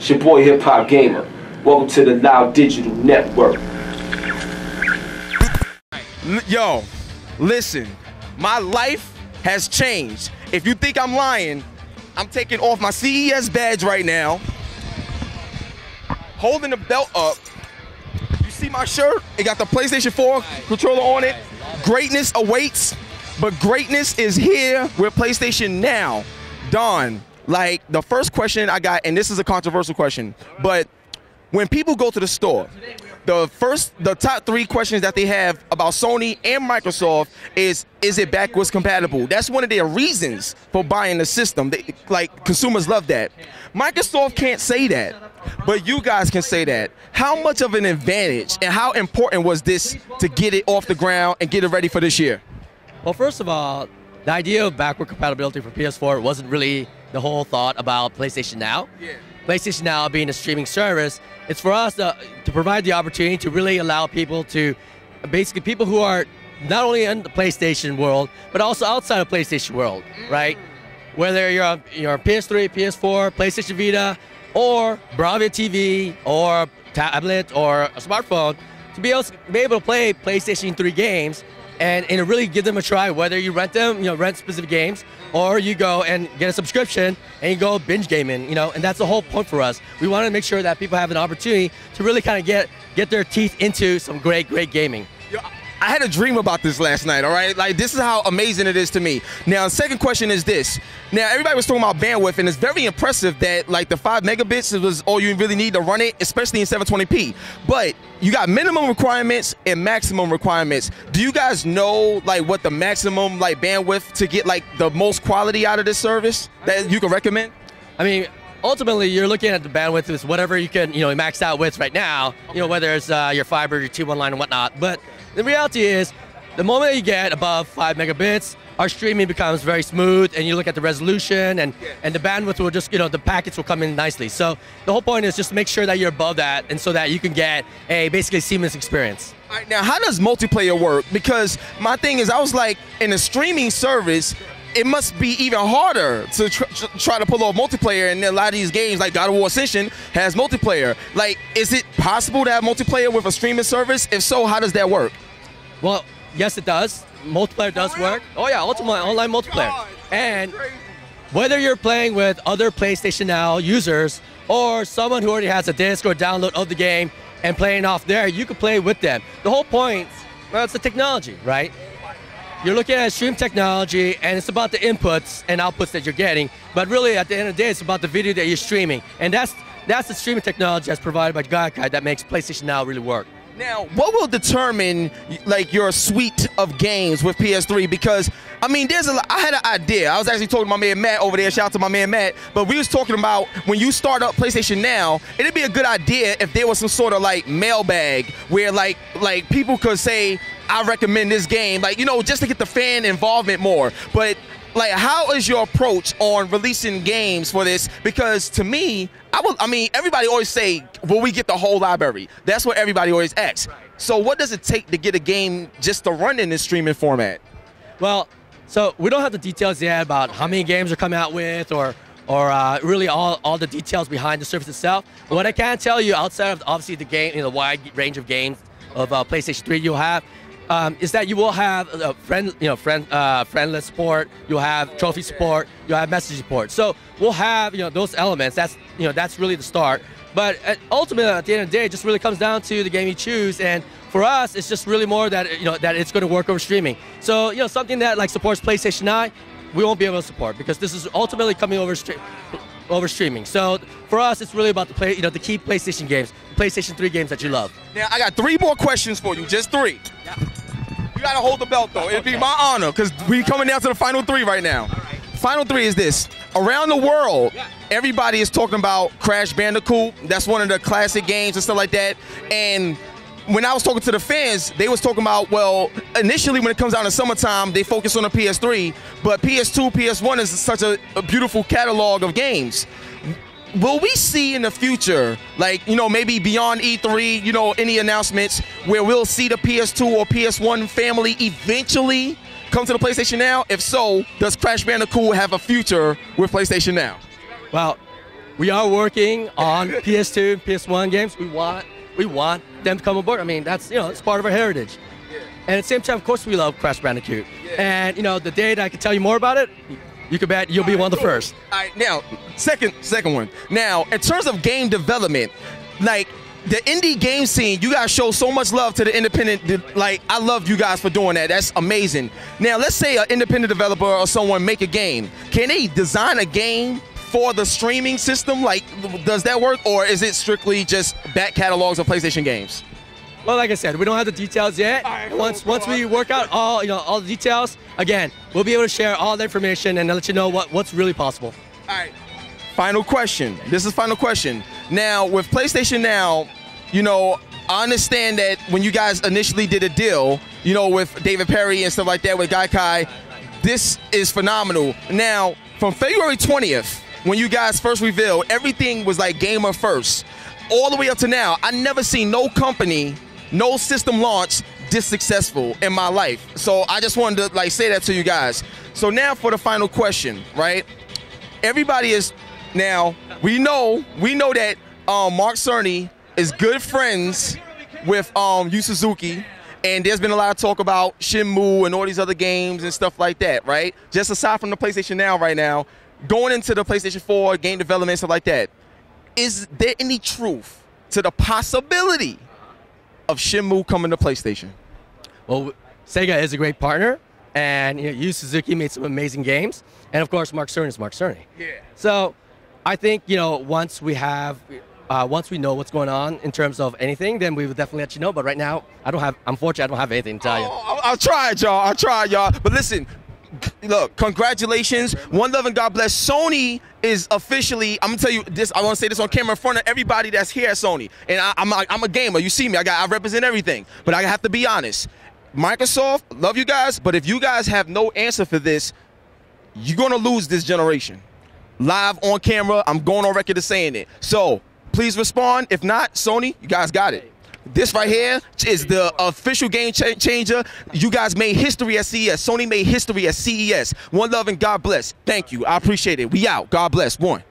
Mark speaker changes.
Speaker 1: It's your boy HipHopGamer. Welcome to the Loud Digital Network.
Speaker 2: Yo, listen, my life has changed. If you think I'm lying, I'm taking off my CES badge right now, holding the belt up. You see my shirt? It got the PlayStation 4 controller on it. Greatness awaits, but greatness is here with PlayStation Now. Don, like the first question I got, and this is a controversial question, but when people go to the store, the top 3 questions that they have about Sony and Microsoft is it backwards compatible? That's one of their reasons for buying the system. Like, consumers love that. Microsoft can't say that, but you guys can say that. How much of an advantage and how important was this to get it off the ground and get it ready for this year?
Speaker 3: Well, first of all, the idea of backward compatibility for PS4 wasn't really the whole thought about PlayStation Now. Yeah. PlayStation Now being a streaming service, it's for us to provide the opportunity to really allow people to, basically people who are not only in the PlayStation world, but also outside of PlayStation world, right? Whether you're on PS3, PS4, PlayStation Vita, or Bravia TV, or tablet, or a smartphone, to be able to play PlayStation 3 games and really give them a try, whether you rent them, rent specific games, or you go and get a subscription and you go binge gaming, and that's the whole point for us. We want to make sure that people have an opportunity to really kind of get their teeth into some great gaming.
Speaker 2: I had a dream about this last night, all right? Like, this is how amazing it is to me. Now, the second question is this. Now, everybody was talking about bandwidth, and it's very impressive that, like, the 5 megabits was all you really need to run it, especially in 720p. But you got minimum requirements and maximum requirements. Do you guys know, like, what the maximum, like, bandwidth to get, like, the most quality out of this service that you can recommend?
Speaker 3: I mean, ultimately, you're looking at the bandwidth is whatever you can, max out with right now, whether it's your fiber, your T1 line, and whatnot. But the reality is, the moment you get above 5 megabits, our streaming becomes very smooth, and you look at the resolution, and the bandwidth will just, the packets will come in nicely. So the whole point is just make sure that you're above that, and so that you can get a basically seamless experience.
Speaker 2: All right, now, how does multiplayer work? Because my thing is, I was like, in a streaming service, it must be even harder to try to pull off multiplayer, and a lot of these games, like God of War Ascension, has multiplayer. Like, is it possible to have multiplayer with a streaming service? If so, how does that work?
Speaker 3: Well, yes, it does. Multiplayer does work. Oh yeah, ultimately online multiplayer. And whether you're playing with other PlayStation Now users or someone who already has a disc or download of the game and playing off there, you can play with them. The whole point, well, it's the technology, right? You're looking at stream technology, and it's about the inputs and outputs that you're getting. But really, at the end of the day, it's about the video that you're streaming. And that's the streaming technology that's provided by Gaikai that makes PlayStation Now really work.
Speaker 2: Now, what will determine, like, your suite of games with PS3? Because, I mean, I had an idea. I was actually talking to my man Matt over there. Shout out to my man Matt. But we was talking about when you start up PlayStation Now, it'd be a good idea if there was some sort of, like, mailbag where, like people could say, I recommend this game, like, just to get the fan involvement more. But, like, how is your approach on releasing games for this? Because to me, everybody always say, will we get the whole library? That's what everybody always asks. So what does it take to get a game just to run in this streaming format?
Speaker 3: Well, so we don't have the details yet about how many games are coming out with or really all the details behind the service itself. But what I can tell you, outside of obviously the game, the wide range of games of PlayStation 3 you'll have, is that you will have friendless support, you'll have trophy support, you'll have message support. So we'll have those elements. That's really the start. But ultimately, at the end of the day, it just really comes down to the game you choose. And for us, it's just really more that that it's going to work over streaming. So something that like supports PlayStation 9, we won't be able to support because this is ultimately coming over streaming. So for us, it's really about the key PlayStation games, PlayStation 3 games that you love.
Speaker 2: Now I got 3 more questions for you, just 3. Yeah. You gotta hold the belt though. It'd be my honor because we coming down to the final 3 right now. Right. Final 3 is this. Around the world, everybody is talking about Crash Bandicoot. That's one of the classic games and stuff like that. And when I was talking to the fans, they was talking about, well, initially when it comes down to summertime, they focus on the PS3, but PS2, PS1 is such a beautiful catalog of games. Will we see in the future, like, maybe beyond E3, any announcements where we'll see the PS2 or PS1 family eventually come to the PlayStation Now? If so, does Crash Bandicoot have a future with PlayStation Now?
Speaker 3: Well, we are working on PS2, PS1 games. We want them to come aboard. I mean, that's it's part of our heritage. And at the same time, of course, we love Crash Bandicoot. And the day that I can tell you more about it, you can bet you'll be one of the first.
Speaker 2: All right, now second one. Now, in terms of game development, like the indie game scene, you guys show so much love to the independent. Like, I love you guys for doing that. That's amazing. Now, let's say an independent developer or someone make a game. Can they design a game for the streaming system? Like, does that work, or is it strictly just back catalogs of PlayStation games?
Speaker 3: Well, like I said, we don't have the details yet. Once we work out all the details, again, we'll be able to share all the information and let you know what's really possible.
Speaker 2: All right. Final question. This is final question. Now, with PlayStation Now, I understand that when you guys initially did a deal, with David Perry and stuff like that, with Gaikai, this is phenomenal. Now, from February 20th, when you guys first revealed, everything was like gamer first. All the way up to now, I never seen no company, no system launch this successful in my life. So I just wanted to say that to you guys. So now for the final question, right? Everybody is now, we know that Mark Cerny is good friends with Yu Suzuki, and there's been a lot of talk about Shenmue and all these other games and stuff like that, right? Just aside from the PlayStation Now right now, going into the PlayStation 4, game development, stuff like that, is there any truth to the possibility of Shenmue coming to PlayStation?
Speaker 3: Well, Sega is a great partner, and Yu Suzuki made some amazing games, and of course, Mark Cerny is Mark Cerny.
Speaker 2: Yeah.
Speaker 3: So, I think once we know what's going on in terms of anything, then we will definitely let you know. But right now, unfortunately, I don't have anything to tell you.
Speaker 2: I'll try it, y'all. But listen, look, congratulations. One love and God bless. Sony is officially, I'm gonna tell you this, I want to say this on camera in front of everybody that's here at Sony. And I'm a gamer. You see me, I represent everything. But I have to be honest. Microsoft, love you guys, but if you guys have no answer for this, you're gonna lose this generation. Live on camera, I'm going on record as saying it. So please respond. If not, Sony, you guys got it. This right here is the official game changer. You guys made history at CES. Sony made history at CES. One love and God bless. Thank you. I appreciate it. We out. God bless. One.